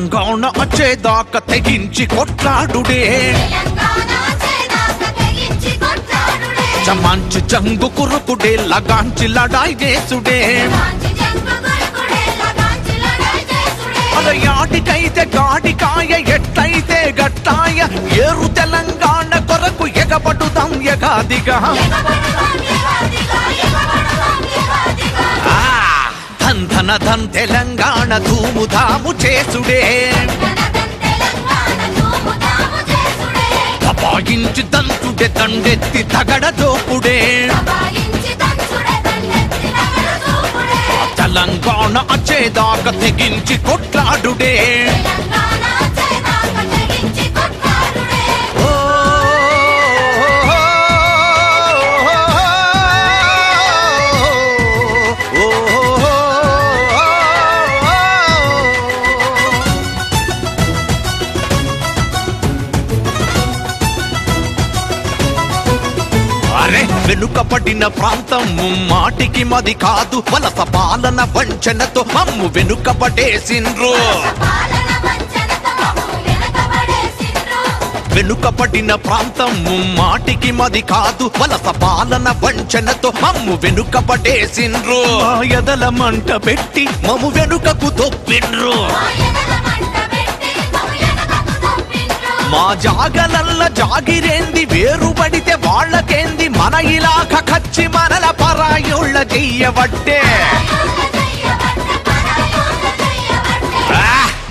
తెలంగాణ వచ్చేదాకా తెగించి కొట్లాడుడే మంచి జంగు కురుకుడే లగాంచి లడాయి చేసుడే యాటికైతే గాడికాయ ఎట్లయితే గట్టాయ ఏరు తెలంగాణ కొరకు ఎగబడుదాం ఎగాదిగా ధన్ ధన ధన్ తెలంగాణ ధూముధాము చేసుడే దబాయించి దంచుడే దండెత్తి తగడ దోపుడే తెలంగాణ వచ్చేదాకా తెగించి కొట్లాడుడే వెనుకబడిన ప్రాంతం మాటికి మది కాదు వలస పాలన వంచనతో మమ్ము వెనుకబడేసిండ్రు వెనుకబడిన ప్రాంతం మాటికి మది కాదు వలస పాలన వంచనతో మమ్ము వెనుకబడేసిండ్రు ఎదల మంట పెట్టి మమ్ము వెనుకకు దొప్పిండ్రు మా జాగలల్ల జాగిరేంది వేరుబడితే వాళ్ళకేంది మన ఇలాఖ కచ్చి మనల పరాయుళ్ళ చెయ్యబట్టే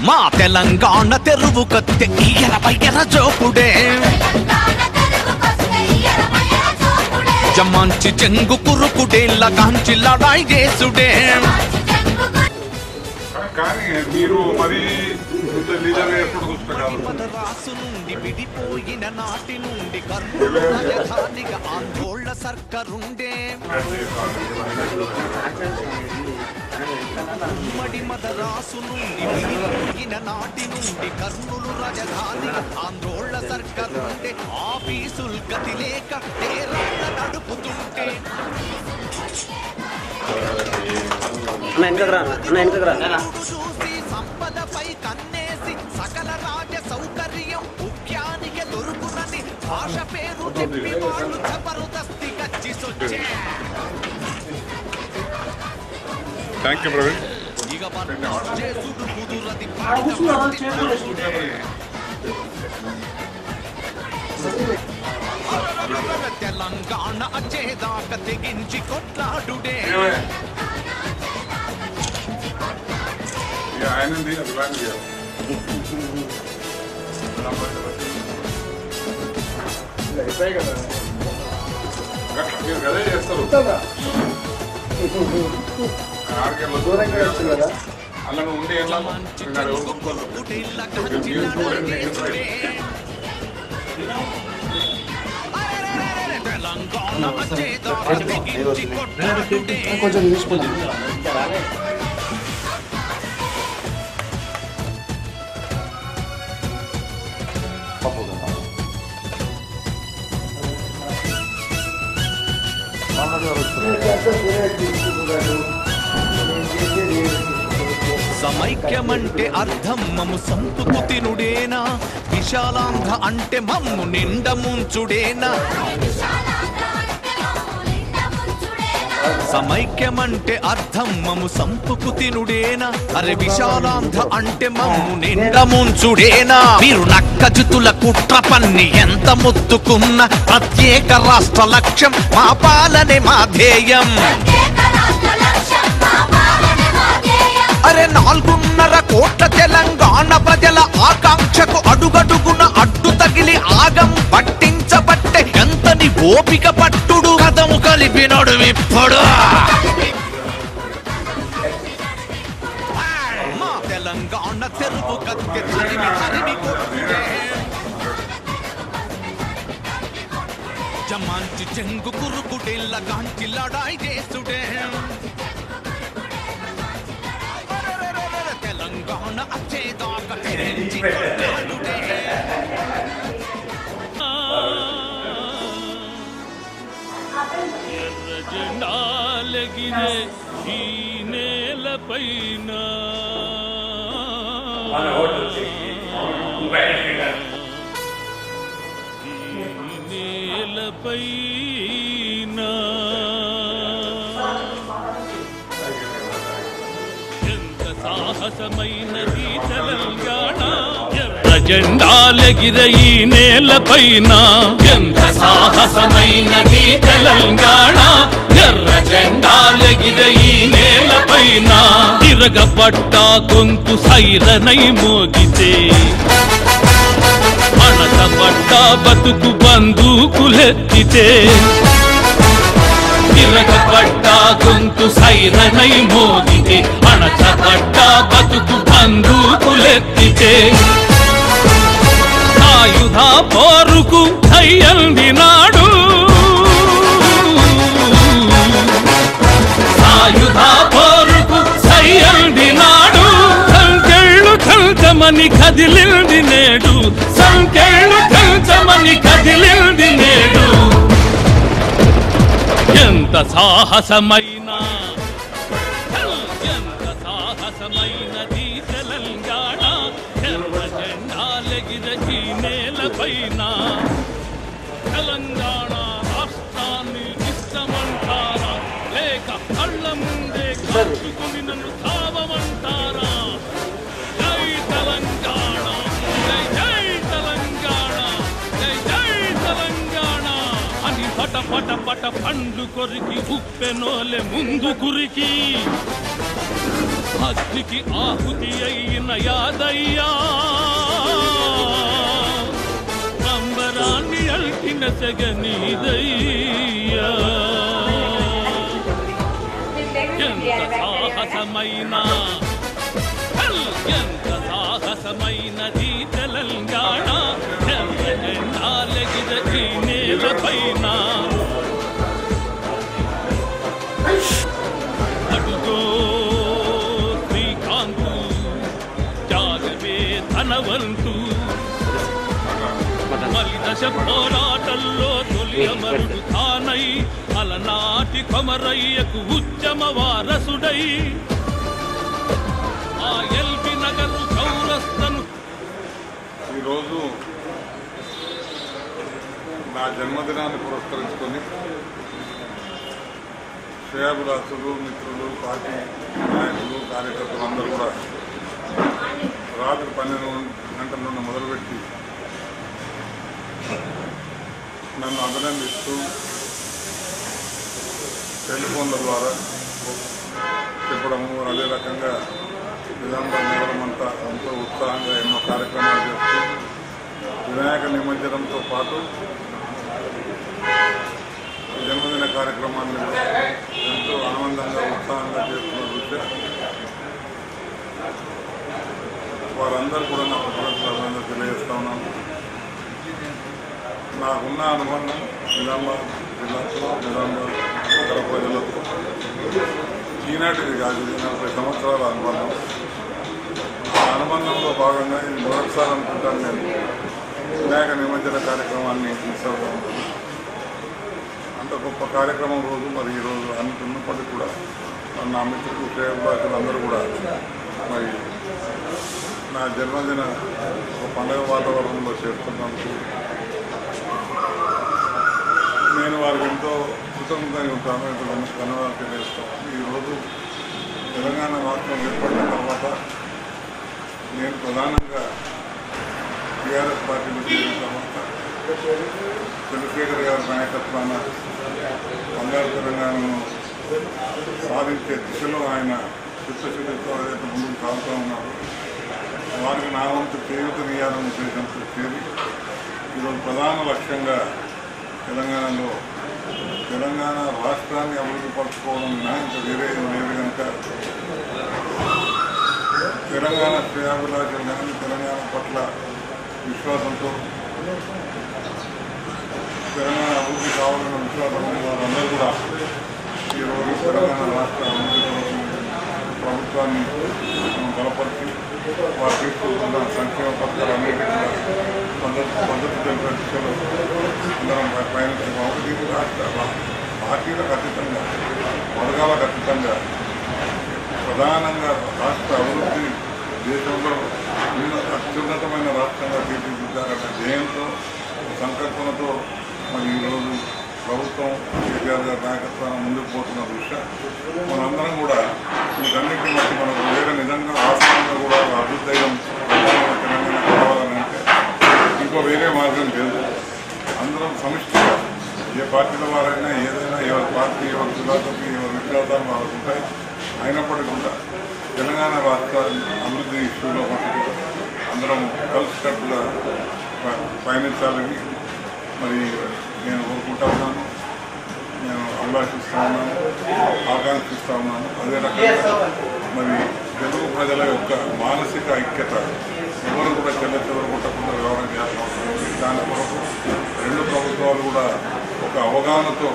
మా తెలంగాణ తెరువు కత్తే ఇయ్యర బయ్యర జోకుడే జమంచి చెంగు కురుకుడే లగాంచి లడాయి చేసుడే రాసు నుండి విడిపోయిన నాటి నుండి కర్నూలుగా ఆందోళన సర్కరుండే ఉమ్మడి మదరాసు నుండి విడిపోయిన నాటి నుండి కర్నూలు రాజధానిగా ఆందోళన సర్కరుండే ఆఫీసులు గతి లేక తేరాళ్ళ నడుపుతుంటే సంపదపై కన్నేసి సకల రాజ్య సౌకర్యం ముఖ్యానికి దొరుకునని భాష పేరు చెప్పి వాళ్ళు జబర్దస్తి గచ్చి సొచ్చే థ్యాంక్ యూ ప్రవీణ్ తెలంగాణ వచ్చేదాకా తెగించి కొట్లాడుడే ఆయనండి అభిమాని గారు మీరు అదే చేస్తారు అలా ఉండే కొంచెం తీసుకుంది సమైక్యమంటే అర్థం మమ్ము సంపుకు తినుడేనా విశాలాంధ్ర అంటే మమ్ము నిండ ముంచుడేనా సమైక్యమంటే అర్థం మమ్ము సంపుకు తినుడేనా అరే విశాలాంధ్ర అంటే మమ్ము నిండ ముంచుడేనా మీరు నక్కజుతుల కుట్ర పన్ని ఎంత ముత్తుకున్న ప్రత్యేక రాష్ట్ర లక్ష్యం మా పాలనే మా ధ్యేయం అరే 4.5 కోట్ల తెలంగాణ ప్రజల ఆకాంక్షకు అడుగడుగున అడ్డు తగిలి ఆగం పట్టించబట్టే ఎంతని ఓపిక పట్టుడు కథము కలిపినడు ఇప్పుడు మా తెలంగాణ తెరువు కత్తి తరిమి తరిమి కొట్టుడే జమాంచి చెంగు కురుకుడే లగాంచి లడాయి చేసుడే తెలంగాణ వచ్చేదాకా తెరించి కొట్లాడుడే ఎర్రజెండాలెగిరే ఈ నేలపైన ఎంత సాహసమైనది తెలంగాణ, ఎర్ర జెండాలెగిర ఈ నేలపైన. ఎంత సాహసమైనది తెలంగాణ, ఎర్ర జెండాలెగిర ఈ నేలపైన. తిరగబడ్డ గొంతు సైరనై మోగితే, అణచబడ్డ బతుకు బందూకులెత్తితే. తిరగబడ్డ గొంతు సైరనై మోగితే, అణచబడ్డ బతుకు బందూకులెత్తితే. ఆయుధ పోరుకు అయ్యందినాడు, ఆయుధ పోరుకు సయ్యందినాడు. సంకెళ్ళు చల్చమని కదిలింది నేడు, సంకెళ్ళు చల్చమని కదిలింది నేడు. ఎంత సాహసమైనా, ఎంత సాహసమైనది తెలంగాణ, ఎర్ర జెండాలెగిర ఈ నేలపైన. తెలంగాణ రాష్ట్రాన్ని ఇష్టమంటారా, లేక కళ్ళ ముందే కాచుకుని నన్ను తావమంటారా? జై తెలంగాణ, జై జై తెలంగాణ, జై జై తెలంగాణ అని పట పట పట పండ్లు కొరికి ఉప్పెనోలే ముందు కురికి. అగ్నికి ఆహుతి అయిన యాదయ్యా, అంబరాన్ని అల్టిన సెగనీదయ్యా. ఎంత సాహసమైనా, ఎంత సాహసమైనది తెలంగాణ, ఎర్ర జెండాలెగిర ఈ నేలపైన. అడుగో శ్రీకాంతు, త్యాగమే ధనవంతు. మలిదశ పోరాటంలో తొలి అమరుడు తానై, అలనాటి కొమరయ్యకు ఉద్యమ వారసుడై. ఆ ఎల్బీ నగరు చౌరస్తను ఈరోజు నా జన్మదినాన్ని పురస్కరించుకొని శ్రేయాభిలాషులు, మిత్రులు, పార్టీ నాయకులు, కార్యకర్తలు అందరూ కూడా రాత్రి 12 గంటల నుండి మొదలుపెట్టి నన్ను అభినందిస్తూ టెలిఫోన్ల ద్వారా చెప్పడము, అదే రకంగా నిజామాబాద్ నగరం అంతా ఎంతో ఉత్సాహంగా ఎన్నో కార్యక్రమాలు చేస్తూ వినాయక నిమజ్జనంతో పాటు జన్మదిన కార్యక్రమాన్ని ఎంతో ఆనందంగా ఉత్సాహంగా చేస్తున్న దృష్ట్యా వారందరూ కూడా నా కృతజ్ఞతలు తెలియజేస్తా ఉన్నాను. నాకున్న అనుబంధం నిజామాబాద్ జిల్లాతో, నిజామాబాద్ నగర ప్రజలతో ఈనాటిది కాదు, ఇది 40 సంవత్సరాల అనుబంధం. ఆ అనుబంధంలో భాగంగా ఇది మొదటిసారి అనుకుంటాను నేను వినాయక నిమజ్జన కార్యక్రమాన్ని తీసుకోవడం. అంత గొప్ప కార్యక్రమం రోజు మరి ఈరోజు అనుకున్నప్పటికీ కూడా నా మిత్రులు, శ్రేయాభిలాషులు అందరూ కూడా మరి నా జన్మదిన ఒక పండుగ వాతావరణంలో చేస్తున్నందుకు నేను వారికి ఎంతో కృతజ్ఞతగా ఉంటాను, ఎంతో ధన్యవాదాలు తెలియజేస్తాను. ఈరోజు తెలంగాణ రాష్ట్రం ఏర్పడిన తర్వాత నేను ప్రధానంగా టీఆర్ఎస్ పార్టీలో చేరిన తర్వాత చంద్రశేఖర్ గారి నాయకత్వాన బంగారు తెలంగాణను సాధించే దిశలో ఆయన చిత్తశుద్ధితో ఏదైతే ముందుకు సాగుతూ ఉన్నారు, వారికి నా వంతు చేయూతనియాలనే ఉద్దేశంతో చేరి ఈరోజు ప్రధాన లక్ష్యంగా తెలంగాణలో తెలంగాణ రాష్ట్రాన్ని అభివృద్ధి పరచుకోవడం ఇంకా వేరే లేదు కనుక తెలంగాణ శ్రేయాభిలాషులు కానీ తెలంగాణ పట్ల విశ్వాసంతో తెలంగాణ అభివృద్ధి కావాలన్న విశ్వాసంతో వారందరూ కూడా ఈరోజు తెలంగాణ రాష్ట్ర అభివృద్ధి కోసం ప్రభుత్వాన్ని బలపరిచి వారు తీసుకుంటున్న సంక్షేమ పథకాలన్నింటినీ మద్దతు తెలిపే దిశలో అందరం ప్రయాణించిన దీనికి రాష్ట్ర పార్టీలకు అతీతంగా, వర్గాలకు అతీతంగా ప్రధానంగా రాష్ట్ర అభివృద్ధి దేశంలో అత్యున్నతమైన రాష్ట్రంగా తీర్చిదిద్దారన్న ధ్యేయంతో సంకల్పనతో మరి ఈరోజు ప్రభుత్వం కేసీఆర్ గారి నాయకత్వాన్ని ముందుకు పోతున్న దృష్ట్యా మనందరం కూడా వీటన్నిటి బట్టి మనకు వేరే నిజంగా వాస్తవంగా కూడా అభ్యుదయం తెలంగాణ కావాలని అంటే ఇంకో వేరే మార్గం లేదు. అందరం సమిష్టిగా ఏ పార్టీల వారైనా ఏదైనా ఎవరి పార్టీ ఎవరి ఫిలాసఫీ ఎవరి విశ్వాసాలు వాళ్ళకు ఉంటాయి. అయినప్పటికీ కూడా తెలంగాణ రాష్ట్ర అభివృద్ధి ఇష్యూలో మటుకు అందరం కలిసికట్టుగా పయనించాలని మరి నేను కోరుకుంటా ఉన్నాను, నేను అభిలాషిస్తూ ఉన్నాను, ఆకాంక్షిస్తూ ఉన్నాను. అదే రకంగా మరి తెలుగు ప్రజల యొక్క మానసిక ఐక్యత ఎవరు కూడా చెల్లచెదరగొట్టకుండా వ్యవహారం చేయాల్సిన అవసరం ఉంది. దాని కొరకు రెండు ప్రభుత్వాలు కూడా ఒక అవగాహనతో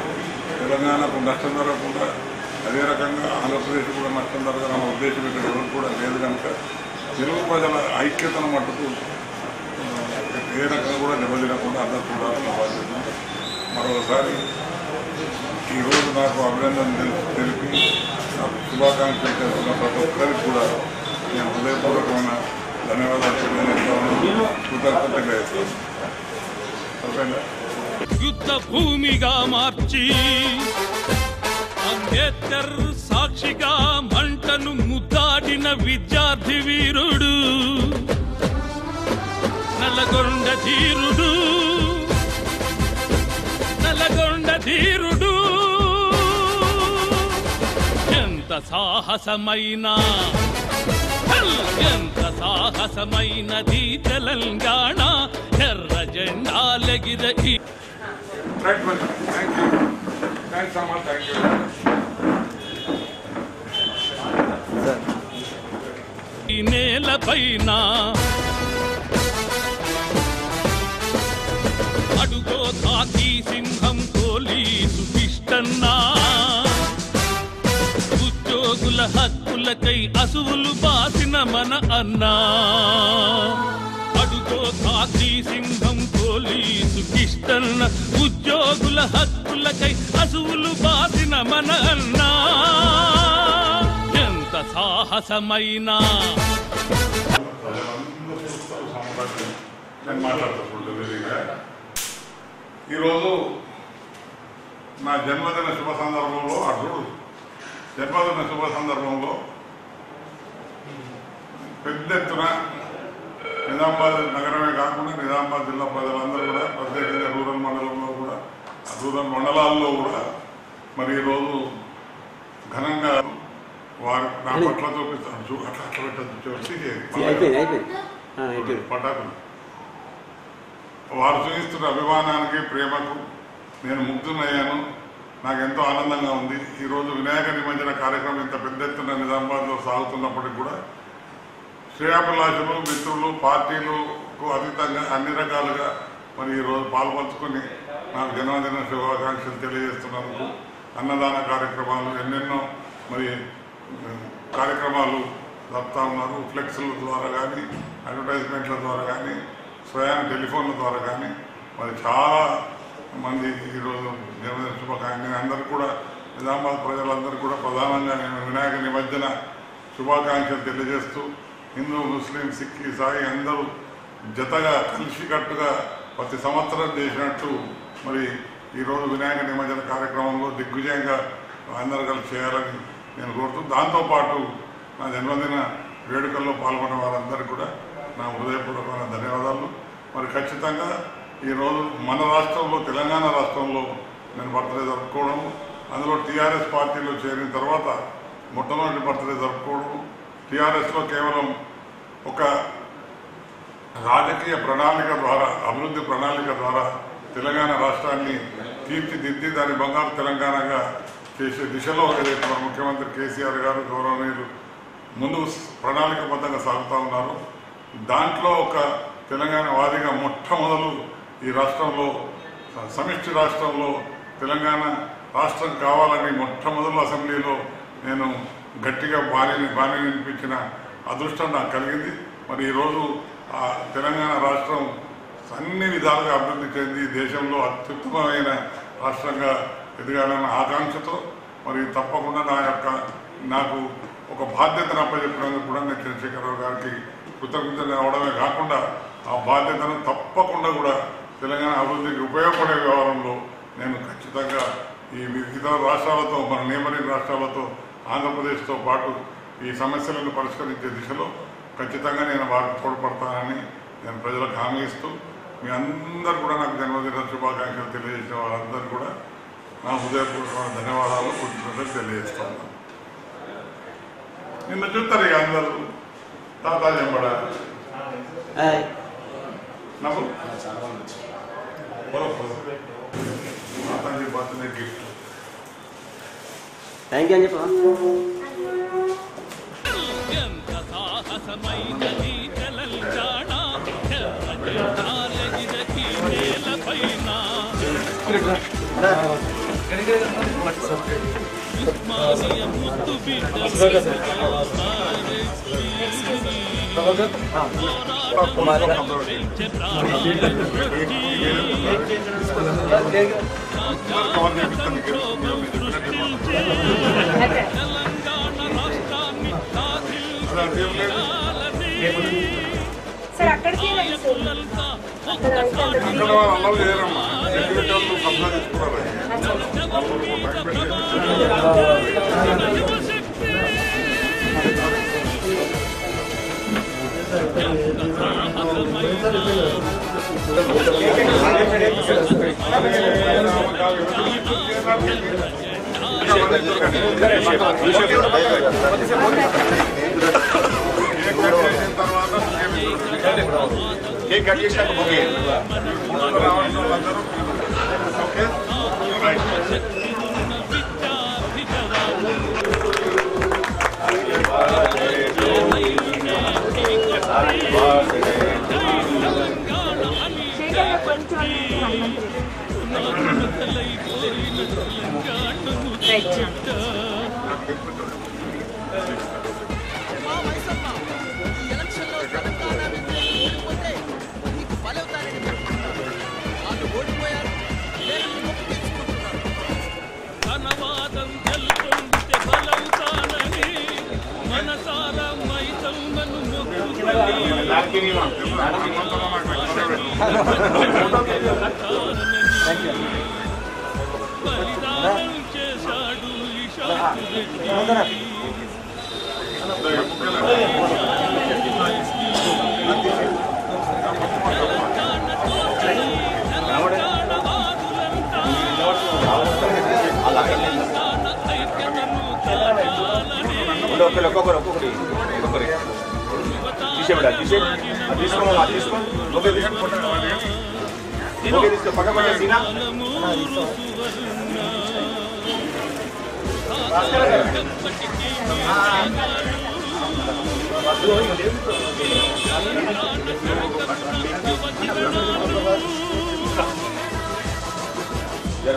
తెలంగాణకు నష్టం జరగకుండా అదే రకంగా ఆంధ్రప్రదేశ్ కూడా నష్టం జరగాలన్న ఉద్దేశం ఇక్కడ ఎవరు కూడా లేదు కనుక తెలుగు ప్రజల ఐక్యతను మట్టుకు ఏ రకంగా కూడా దెబ్బతినకుండా అందరూ చూడాలని బాధ్యత. మరోసారి ఈరోజు నాకు అభినందన తెలిపి నాకు శుభాకాంక్షలు చేస్తున్న ప్రతి ఒక్కరికి కూడా నేను హృదయపూర్వకమైన ధన్యవాదాలు తెలియజేస్తాను. కృతజ్ఞతగా యుద్ధ భూమిగా మార్చి అంబేద్కర్ సాక్షిగా మంటను ముద్దాడిన విద్యార్థి వీరుడు నల్లగొండ ధీరుడు, నల్లగొండ ధీరుడు. ఎంత సాహసమైనా ఎంత సాహసమైనది తెలంగాణ ఎర్ర జెండాలెగిరయి. ఈ నేలపైన అడుగో కాకి సింహం పోలీసు పిష్టన్నా ఉద్యోగుల హక్కులకై అసువులు బాసిన మన అన్నా. అడుగో కాకి సింహం పోలీసు పిష్టన్న ఉద్యోగుల హక్కులకై అసువులు బాసిన మన అన్నా. ఎంత సాహసమైనా నేను మాట్లాడుతుంటుంది. ఈరోజు నా జన్మదిన శుభ సందర్భంలో జన్మదిన శుభ సందర్భంలో పెద్ద ఎత్తున నిజామాబాద్ నగరమే కాకుండా నిజామాబాద్ జిల్లా ప్రజలందరూ కూడా ప్రత్యేకంగా రూరల్ మండలంలో కూడా రూరల్ మండలాల్లో కూడా మరి ఈరోజు ఘనంగా వారి నా పట్ల చూపిస్తాను. అట్లా పెట్టచ్చు పటాకులు వారు చూపిస్తున్న అభిమానానికి ప్రేమకు నేను ముగ్ధునయ్యాను. నాకు ఎంతో ఆనందంగా ఉంది. ఈరోజు వినాయక నిమజ్జన కార్యక్రమం ఇంత పెద్ద ఎత్తున నిజామాబాద్లో సాగుతున్నప్పటికీ కూడా శ్రేయాభిలాషులు మిత్రులు పార్టీలకు అతీతంగా అన్ని రకాలుగా మరి ఈరోజు పాల్పంచుకొని నాకు జన్మదిన శుభాకాంక్షలు తెలియజేస్తున్నందుకు అన్నదాన కార్యక్రమాలు ఎన్నెన్నో మరి కార్యక్రమాలు జరుపుతా ఉన్నారు. ఫ్లెక్స్ల ద్వారా కానీ అడ్వర్టైజ్మెంట్ల ద్వారా కానీ స్వయాన టెలిఫోన్ల ద్వారా కానీ మరి చాలా మంది ఈరోజు జన్మదిన శుభాకాంక్షలు అందరికీ కూడా నిజామాబాద్ ప్రజలందరికీ కూడా ప్రధానంగా నేను వినాయక నిమజ్జన శుభాకాంక్షలు తెలియజేస్తూ హిందూ ముస్లిం సిక్ ఇసాయి అందరూ జతగా కలిసికట్టుగా ప్రతి సంవత్సరం చేసినట్టు మరి ఈరోజు వినాయక నిమజ్జన కార్యక్రమంలో దిగ్విజయంగా అందరూ కలిసి చేయాలని నేను కోరుతూ దాంతోపాటు నా జన్మదిన వేడుకల్లో పాల్గొన్న వారందరికీ కూడా నా హృదయపూర్వకమైన ధన్యవాదాలు. మరి ఖచ్చితంగా ఈరోజు మన రాష్ట్రంలో తెలంగాణ రాష్ట్రంలో నేను బర్త్డే జరుపుకోవడం, అందులో టీఆర్ఎస్ పార్టీలో చేరిన తర్వాత మొట్టమొదటి బర్త్డే జరుపుకోవడం, టీఆర్ఎస్లో కేవలం ఒక రాజకీయ ప్రణాళిక ద్వారా అభివృద్ధి ప్రణాళిక ద్వారా తెలంగాణ రాష్ట్రాన్ని తీర్చిదిద్ది దాని బంగారు తెలంగాణగా చేసే దిశలో ఏదైతే మన ముఖ్యమంత్రి కేసీఆర్ గారు గౌరవనీయులు ముందు ప్రణాళికబద్ధంగా సాగుతూ ఉన్నారు. దాంట్లో ఒక తెలంగాణ వాదిగా మొట్టమొదలు ఈ రాష్ట్రంలో సమిష్టి రాష్ట్రంలో తెలంగాణ రాష్ట్రం కావాలని మొట్టమొదలు అసెంబ్లీలో నేను గట్టిగా బాణి వినిపించిన అదృష్టం నాకు కలిగింది. మరి ఈరోజు ఆ తెలంగాణ రాష్ట్రం అన్ని విధాలుగా అభివృద్ధి చెంది దేశంలో అత్యుత్తమమైన రాష్ట్రంగా ఎదగాలన్న ఆకాంక్షతో మరి తప్పకుండా నాకు ఒక బాధ్యతను అప్పచెప్పినందుకు కూడా నేను చంద్రశేఖరరావు గారికి కృతజ్ఞతలు అవడమే కాకుండా ఆ బాధ్యతను తప్పకుండా కూడా తెలంగాణ అభివృద్ధికి ఉపయోగపడే వ్యవహారంలో నేను ఖచ్చితంగా ఈ ఇతర రాష్ట్రాలతో మన నేబరింగ్ రాష్ట్రాలతో ఆంధ్రప్రదేశ్తో పాటు ఈ సమస్యలను పరిష్కరించే దిశలో ఖచ్చితంగా నేను వారికి తోడ్పడతానని నేను ప్రజలకు హామీ ఇస్తూ మీ అందరూ కూడా నాకు జన్మదిన శుభాకాంక్షలు తెలియజేసిన వారందరూ కూడా నా హృదయపూర్వకమైన ధన్యవాదాలు కృతజ్ఞతలు తెలియజేస్తున్నాను. నిన్న చూస్తారు ఇక అందరూ తాతా చెంబడ నాకు Mataji birthday gift. Thank you అని చెప్పు. ఎంత సాహసమైనది తెలంగాణ ఎర్రజెండాలెగిరకి నేలపైన ఉస్మానియ ముద్దు సార్ అక్కడికి అక్కడ వాళ్ళు అలవ్ చేయరమ్మా, ఇండివిజువల్ కబ్జా తీసుకున్నారు. కేక్ కట్ చేసినాక ఓకే రావాల్సిన వాళ్ళందరూ ఓకే రైట్. ధనవాదం తెలుసుంటే బలవుతానని మనసారా మైసమ్మను బలిదానం చేశాడు ఒక్కొక్కటి తీసేబడా తీసుకో ఓకే తీసుకో పక్క పక్క సీనా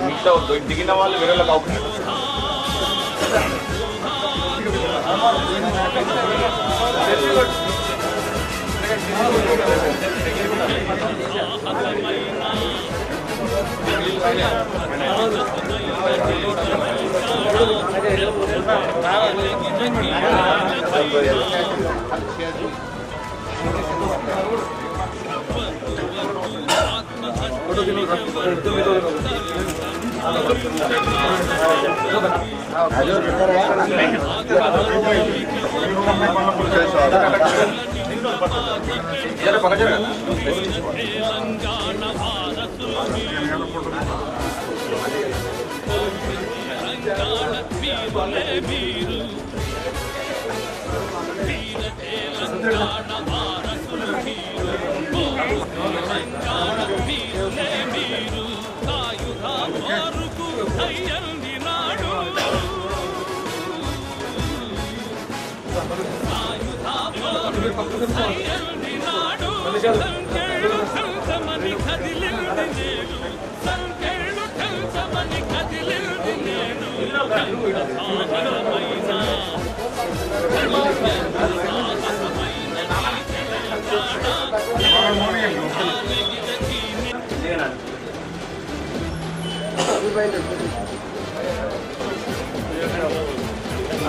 మిగతా దిగిన వాళ్ళు వేరే అవకాశం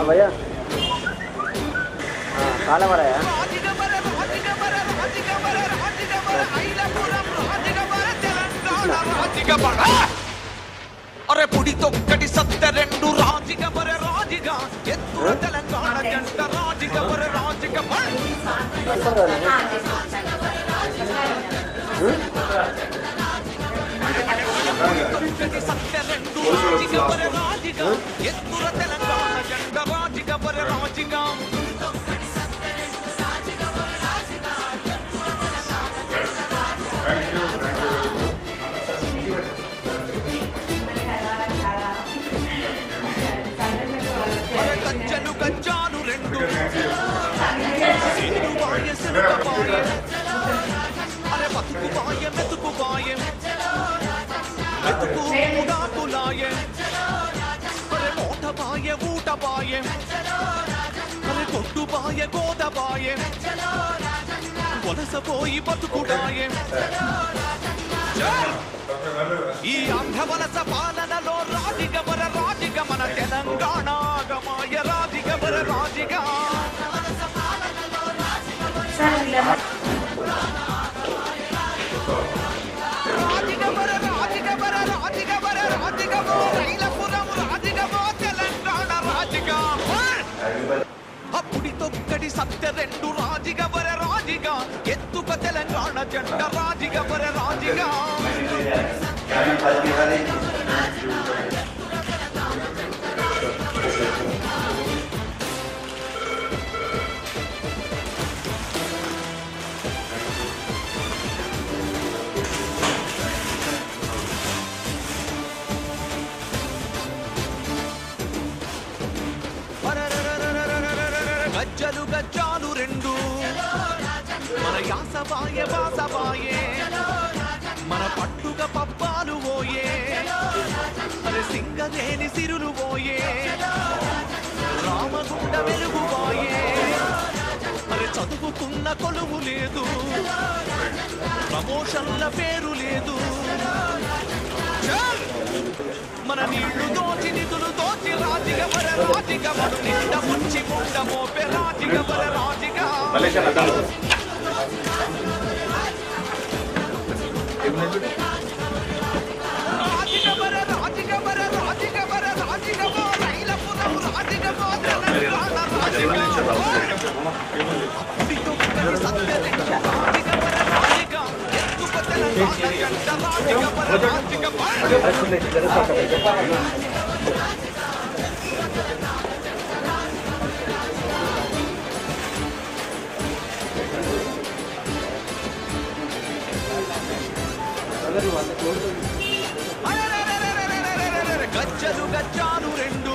भैया काला वाला है అరే పుడి తొక్కటి సత్య రెండు రాజిక మరే రాజిగా ఎత్తుల తెలంగాణ జంట రాజిక మరే రాజిక సత్య రెండు రాజిక మరే రాజిగా ఎత్తుల తెలంగాణ జంట రాజిక మరే రాజిగా గజ్జలు గజ్జాలు రెండు అరే బతుకు బాయ మెతుకు బాయ మెతుకు ఊడాకులాయ అరే మోట బాయ ఊట బాయ అరే కొట్టు బాయ గోద బాయ వలస పోయి బతుకుడాయ ఈ ఆంధ్ర వలస పాలనలో రాజిగమర రాజిగమన తెలంగాణ గమాయ రాజిగమర రాజిగా రాజిగమర రాజిగమర రాజిగమర రాజిగమో రైలపురం రాజిగమో తెలంగాణ రాజిగా అప్పుడి తొక్కడి సత్య రెండు రాజిగమర రాజిగా ఎత్తుక తెలంగాణ జంట రాజిగమర రాజిగా గజ్జలు గజ్జాలు రెండు మన యాసబాయ వాసబాయే మన పట్టుక పప్పాలు పోయే అరే సింగరేని సిరులు పోయే రామగుండ వెలుగు పోయే అరే చదువుకున్న కొలువు లేదు ప్రమోషన్ల పేరు లేదు మన నీళ్లు దోచి నిధులు దోచి రాజిగా మర రాజిగా మన నిండ ముంచి ముండ మోపే రాజిగా మర రాజిగా రాజిగా మర రాజిగా మర రాజిగా మర రాజిగా మో రైలపురం రాజిగా మో తెలంగాణ రాజిగా సత్య రాజిగా మర రాజిగా ఎత్తుక తెలంగాణ జంట రాజిగా మర రాజిగా గజ్జలు గజ్జాలు రెండు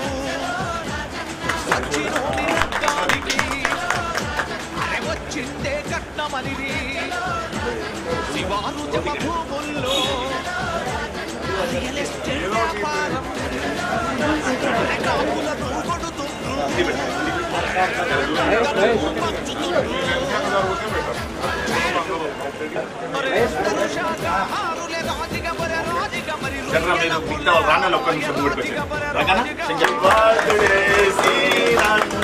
వచ్చినోని రక్తానికి అరే వచ్చిందే కట్నమలిది శివారు జమ భూముల్లో రియల్ ఎస్టేట్ వ్యాపారం కాపులను కొడుతుండ్రు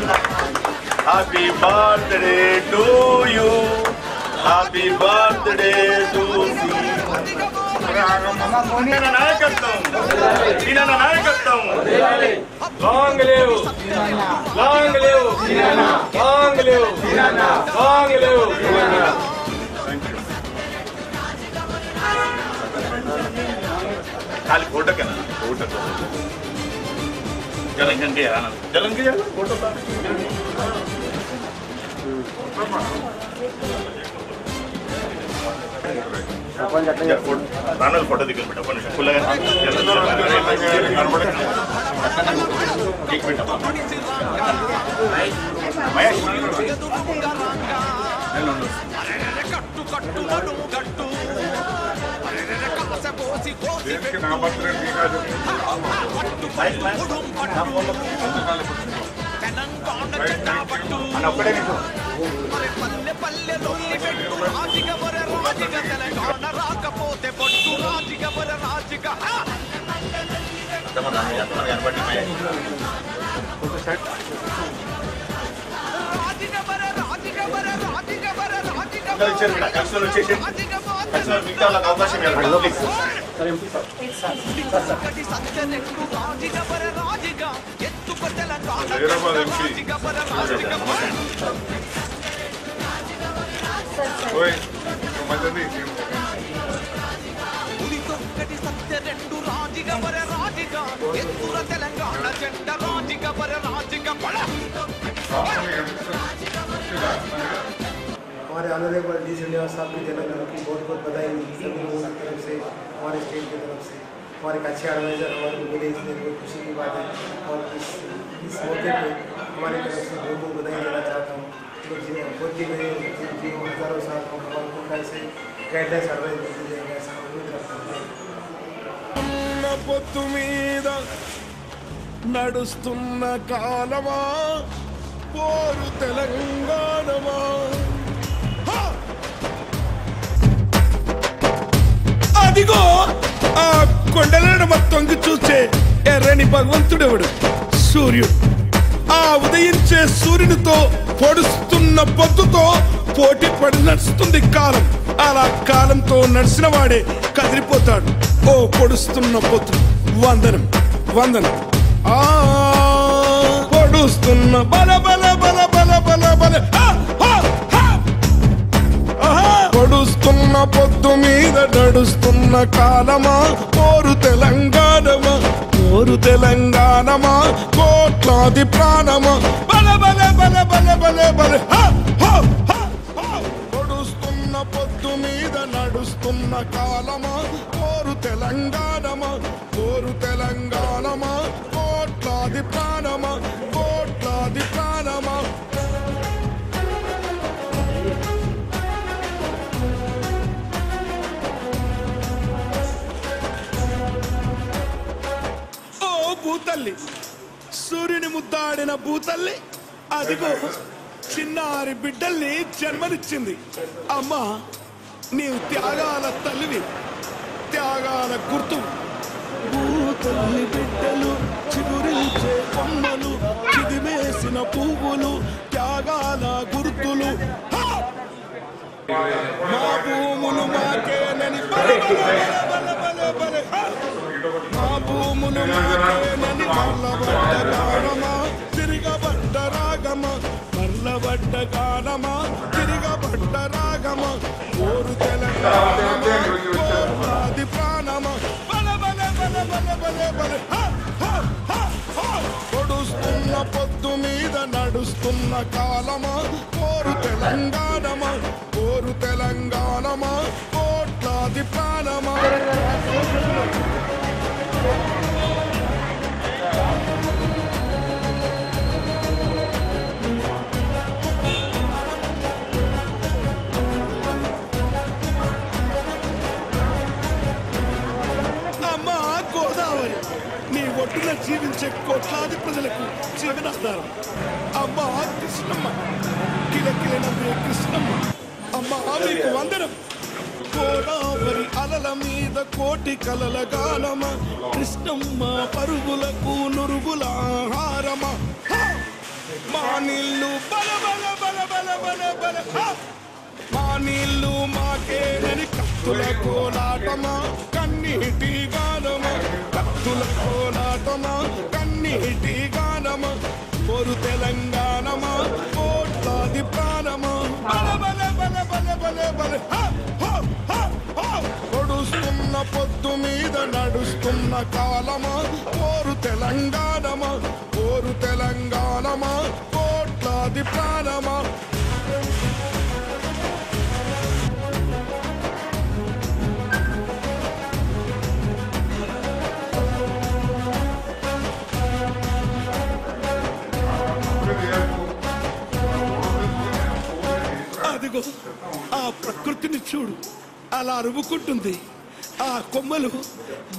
Happy birthday to you. Happy birthday to you. నాయకత్వం long live long live long live long live. खाली फोटो क्या ना फोटो जलंगन के यार जलंगन के फोटो था रानल फोटो दिखे बेटा अपन खुला है एक मिनट महेश కట్టు కట్టులను గట్టు కాసపోసి కోసి తెలంగాణ జెండా పట్టు పల్లె పల్లె లొల్లి పెట్టు రాజిగ వర రాజిగ తెలంగాణ రాకపోతే పట్టు రాజిగ వర రాజిగ రాజిగ వర రాజిగ వర రాజిగ వర రాజిగ అందరూ ఇచ్చారు ఇక్కడ కలిసి వచ్చేసి కలిసి మిగతా వాళ్ళకి అవకాశం ఇవ్వాలి. హైదరాబాద్ ఎంపీ మంచిది हमारे ऑनरेबल डी श्रीनिवास साहब की जन्मदिन की बहुत बहुत बधाई सभी लोगों की तरफ से, हमारे स्टेट की तरफ से। हमारे एक अच्छे एडवाइजर हमारे मिले, इसलिए बहुत खुशी की बात है। और इस मौके पे हमारी तरफ से बहुत बहुत बधाई देना चाहता हूँ। तो बहुत ही मेरे हज़ारों साल भगवान को कैसे गाइडलाइंस एडवाइस देते जाएगा ऐसा उम्मीद रखता हूँ। పొత్తు మీద నడుస్తున్న కాలమా పోరు తెలంగాణమా అదిగో ఆ కొండలను మొత్తంకి చూసే ఎర్రని భగవంతుడెవడు సూర్యుడు. ఆ ఉదయించే సూర్యునితో పొడుస్తున్న పొద్దుతో పోటీ పడి నడుస్తుంది కాలం. అలా కాలంతో నడిచిన వాడే కదిలిపోతాడు. ఓ పొడుస్తున్న పొద్దు వందనం వందనం. ఆ పొడుస్తున్న బల బల బల బల బల బల పొడుస్తున్న పొద్దు మీద నడుస్తున్న కాలమా పోరు తెలంగాణమా పోరు తెలంగాణమా కోట్లాది ప్రాణమా బల బల బల బల బల బల పొడుస్తున్న పొద్దు మీద నడుస్తున్న కాలమా పోరు తెలంగాణమా పోరు తెలంగాణమా కోట్లాది ప్రాణమా కోట్లాది ప్రాణమా. భూతల్లి సూర్యుని ముద్దాడిన భూతల్లి అదిగో చిన్నారి బిడ్డల్ని జన్మనిచ్చింది. అమ్మా నీవు త్యాగాల తల్లివి, త్యాగాల గుర్తు. భూతల్లి బిడ్డలు చిగురించే కొమ్మలు, చిదిమేసిన పువ్వులు, త్యాగాల గుర్తులు. మా భూములు మాకేనని మా భూములు మాకేనని మల్లబడ్డ గానమా తిరగబడ్డ రాగమా మల్లబడ్డ గానమా తిరగబడ్డ రాగమా ఓరు తెలంగాణది ప్రాణమా బల బల బల బల బల బల. పొడుస్తున్న పొద్దు మీద నడుస్తున్న కాలమా పోరు తెలంగాణమా పోరు తెలంగాణమా కోట్లాది ప్రాణమా. అమ్మా గోదావరి నీ ఒడ్డున జీవించే కోట్లాది ప్రజలకు జీవనాధారం. అమ్మా కృష్ణమ్మ కిలకిల నవ్వే కృష్ణమ్మ అమ్మా మీకు వందనం. గోదావరి అలల మీద కోటి కలల గానమ కృష్ణమ్మ పరుగులకు నురుగుల ఆహారమా. మా నీళ్ళు బల బల బల బల బల బల మా నీళ్ళు మాకేనని కత్తుల కోలాటమా కన్నీటి గానమా కత్తుల కోలాటమా కన్నీటి గానమా పోరు తెలంగాణమా కోట్లాది ప్రాణమా బల బల బల బల బల బల. పొడుస్తున్న పొద్దు మీద నడుస్తున్న కాలమా పోరు తెలంగాణమా పోరు తెలంగాణమా కోట్లాది ప్రాణమా. అదిగో ఆ ప్రకృతిని చూడు అలా అరుముకుంటుంది. ఆ కొమ్మలు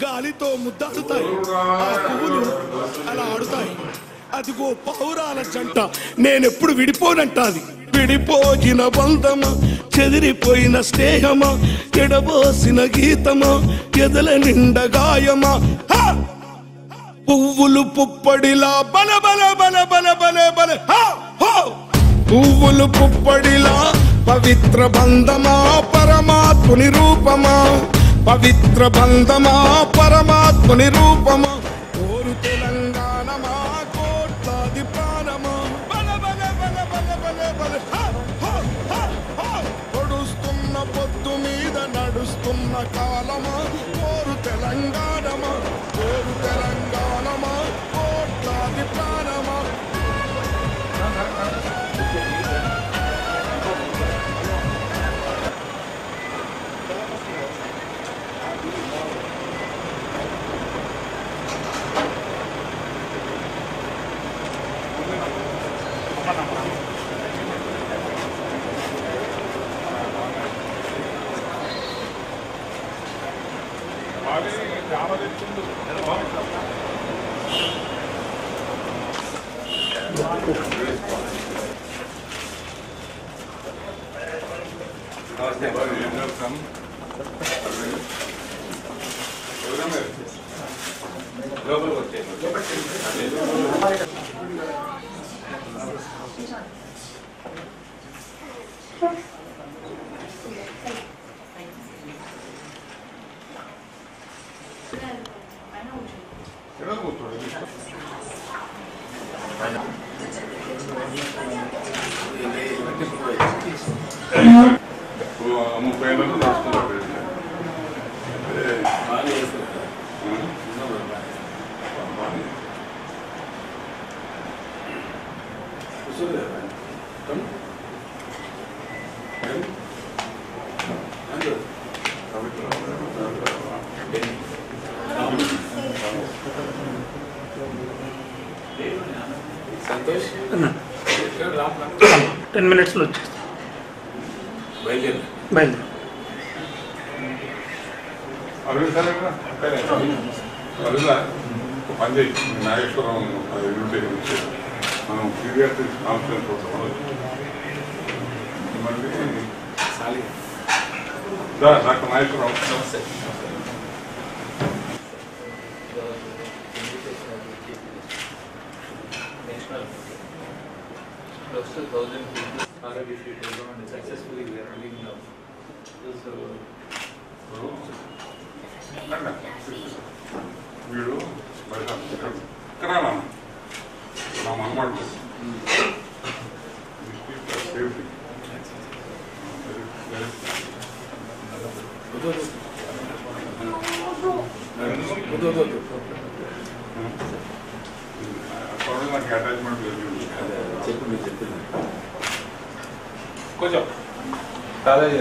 గాలితో ముద్దాడుతాయి, ఆ పువ్వులు అలా ఆడుతాయి. అదిగో పౌరాల జంట నేనెప్పుడు విడిపోనంటాది. విడిపోయిన బంధమా చెదిరిపోయిన స్నేహమా ఎడబోసిన గీతమా ఎదల నిండ గాయమా. పువ్వులు పుప్పడిలా బల బల బల బల బల బల పువ్వులు పుప్పడిలా పవిత్ర బంధమా పరమాత్ముని రూపమా, పవిత్ర బంధమా పరమాత్ముని రూపమా, ఓరు తెలంగాణమా కోట్లాది ప్రాణమా, బల బల బల బల బల బల హ హ హ హ. పొడుస్తున్న పొద్దు మీద నడుస్తున్న కాలమా, ఓరు తెలంగాణమా, ఓరు తెలంగాణమా కోట్లాది ప్రాణమా. సంతోష్ 10 minutes వచ్చేస్తాం. బయలుదేరు. అరుదా పని చేయి నాగేశ్వరం నుంచి మనం పీడియాట్రిక్ కాన్ఫరెన్స్ అవుతాం మళ్ళీ doctor Nageswaram close to 1,000 people are defeated and successfully we are running now. So, వీడు బయట ఇక్కడ నా మనమాడు సేఫ్టీ నాకు అటాచ్మెంట్ లేదు చెప్పు మీరు చెప్పింది కొంచెం college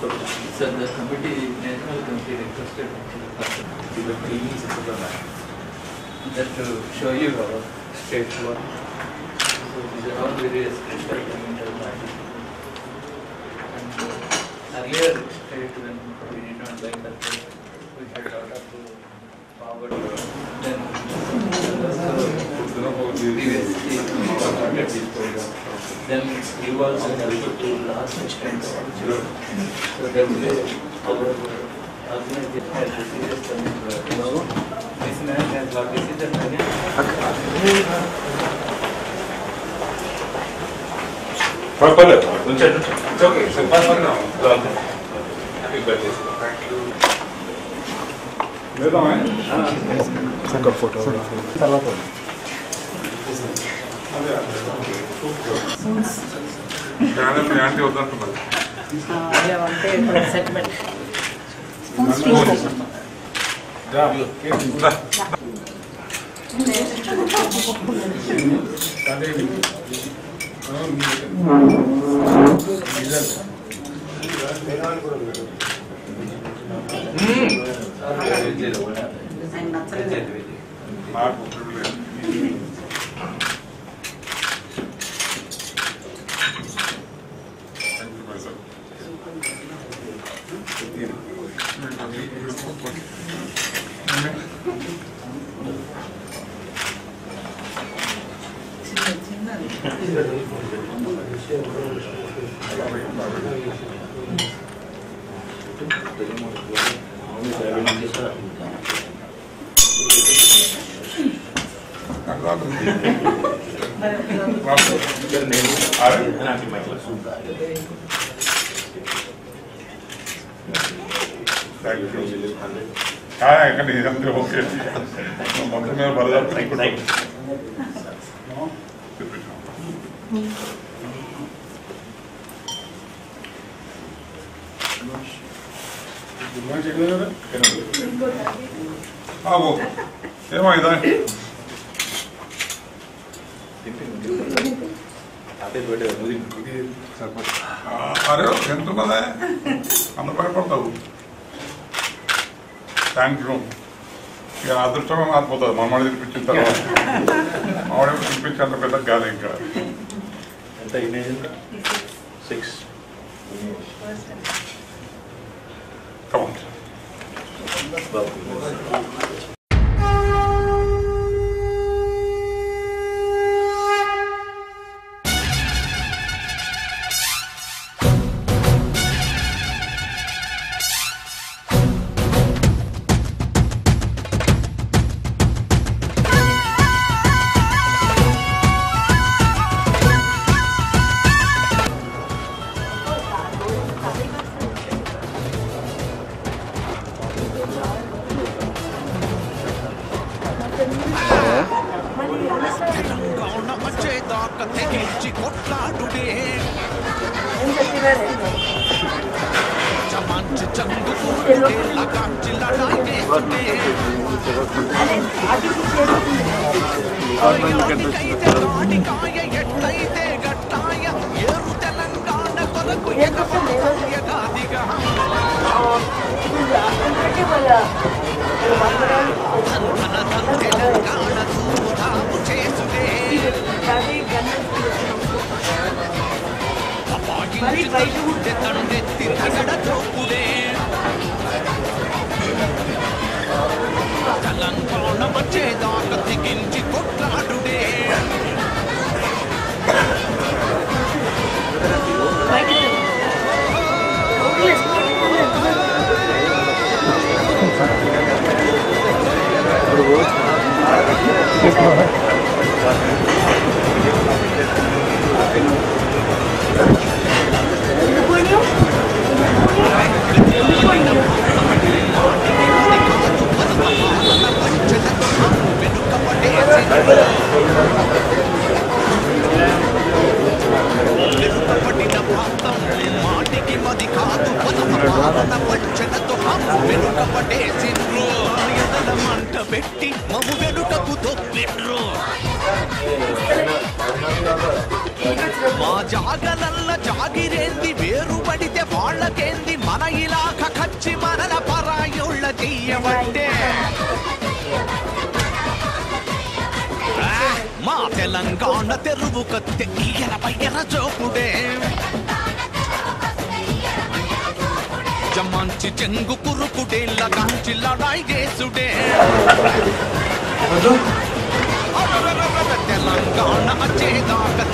So the committee, national committee requested the trainings just to show you how state work. So these are all various experimental matters. And earlier state when we did not like that, we had a lot of power. Then previously started this program. Then you also helped to last extent. So that our organization has a serious commitment. This man has got decision again. It's okay. So pass on now. Happy birthday. Thank you. లేదా anti వద్దంటున్నారు నాకు okay మొత్తం మీద బరదాపు ఏమైందా అరే ఎంత ఉన్నదా అంత భయపడతావు thank you ఇక అదృష్టమే మారిపోతుంది మామిడి తినిపించిన తర్వాత మామిడి తినిపించేంత పెద్ద గాలి ఇంకా ఎంత ఇమేజ్ 6 Come on. మా జాగలల్ల జాగిరేంది వేరుబడితే వాళ్ళకేంది మన ఇలాఖ ఖచ్చి మనల పరాయుళ్ళ చెయ్యబట్టే మా తెలంగాణ తెరువు కత్తె ఈయన పయ్యన చోపుడే జమ్మంచి చెంగు కురుకుడే లగాంచి లడాయి చేసుడే తెలంగాణ వచ్చేదాకా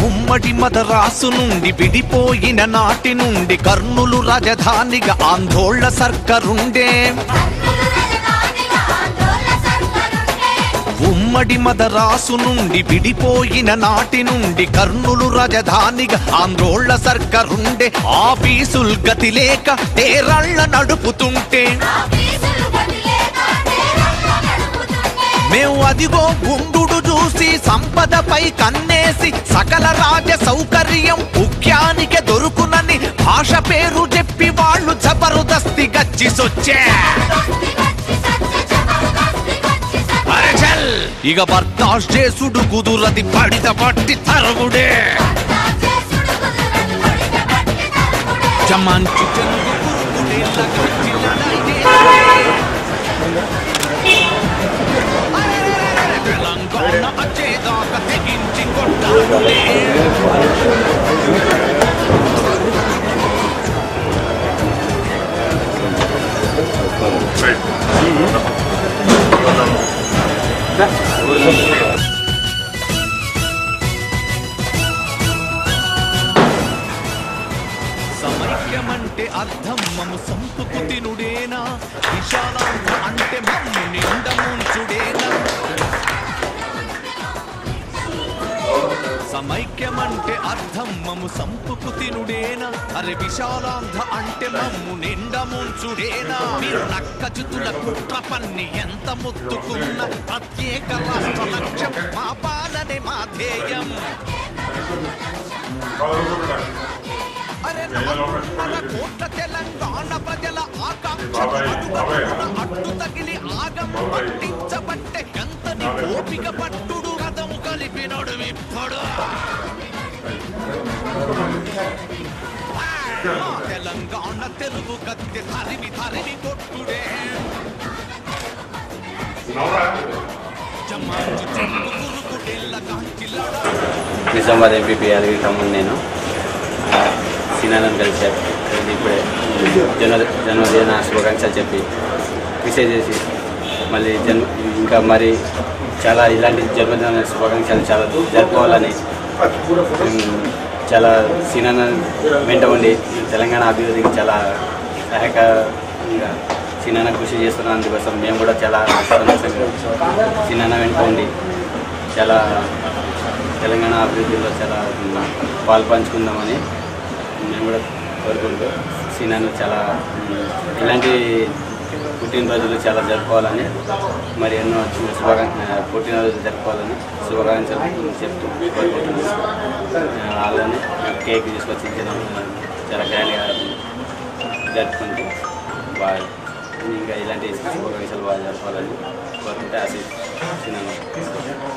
ఉమ్మడి మదరాసు నుండి విడిపోయిన నాటి నుండి కర్నూలు రాజధానిగా ఆందోళన సర్కారుండే ఉమ్మడి మదరాసు నుండి విడిపోయిన నాటి నుండి కర్నూలు రాజధానిగా ఆందోళన సర్కారుండే ఆఫీసులు గతి లేక తేరళ్ళ నడుపుతుంటే మేము అదిగో గుండు చూసి సంపదపై కన్నేసి సకల రాజ సౌకర్యం ముఖ్యానికి దొరుకునని భాష పేరు చెప్పి వాళ్ళు జబర్దస్తి గచ్చి సొచ్చే ఇక బర్దాష్ చేసుడు కుదురది పడిత పట్టి తరుగుడే జమంచి చెంగు కురుకుడే లగాచి తెలంగాణ వచ్చేదాకా తెగించి కొట్టాడులే సమైక్యమంటే అర్థం మము సంపుకు తినుడేనా విశాలాంధ్ర అంటే మమ్ము నిండ ముంచుడేనా సమైక్యమంటే అర్థం మము సంపుకు తినుడేనా అరే విశాలాంధ్ర అంటే మమ్ము నిండ ముంచుడేనా మీరు నక్కజుతుల కుట్ర పన్ని ఎంత ముత్తుకున్న ప్రత్యేక రాష్ట్ర లక్ష్యం మా పాలనే మా ధ్యేయం అరే 4 కోట్ల తెలంగాణ ప్రజల ఆకాంక్ష అడ్డు తగిలి ఆగం పట్టించబట్టే కంతని ఓపిక పట్టుడు కథము కలిపి నడువిప్పుడు తెలంగాణ తెలుగు కత్తి తరిమి తరిమి కొట్టుడే జమాజు చెంగు గురుగుడెల్ల కాంచిల్లడా నిజామాబాద్ ఎంపీపీ యాదగిరి తమ్ముడు నేను సినాలను కలిశారు ఇప్పుడే జన్మదిన శుభాకాంక్షలు చెప్పి విషయ చేసి మళ్ళీ ఇంకా మరి చాలా ఇలాంటి జన్మదిన శుభాకాంక్షలు చాలా జరుపుకోవాలని చాలా సినాన వెంట ఉండి తెలంగాణ అభివృద్ధికి చాలా సహాయకంగా సినాన కృషి చేస్తున్న అందుకోసం మేము కూడా చాలా సంతోషంగా సినాన వెంట ఉండి చాలా తెలంగాణ అభివృద్ధిలో చాలా పాలు పంచుకుందామని మేము కూడా కోరుకుంటూ సినాను చాలా ఇలాంటి పుట్టినరోజులు చాలా జరుపుకోవాలని మరి ఎన్నో పుట్టినరోజులు జరుపుకోవాలని శుభాకాంక్షలు చెప్తూ కోరుకుంటున్నాను. అలానే కేక్ తీసుకొచ్చి చాలా గ్రాండ్గా జరుపుకుంటూ బాగా ఇంకా ఇలాంటి శుభాకాంక్షలు బాగా జరపాలని కోరుకుంటే ఆశిస్తున్నాను.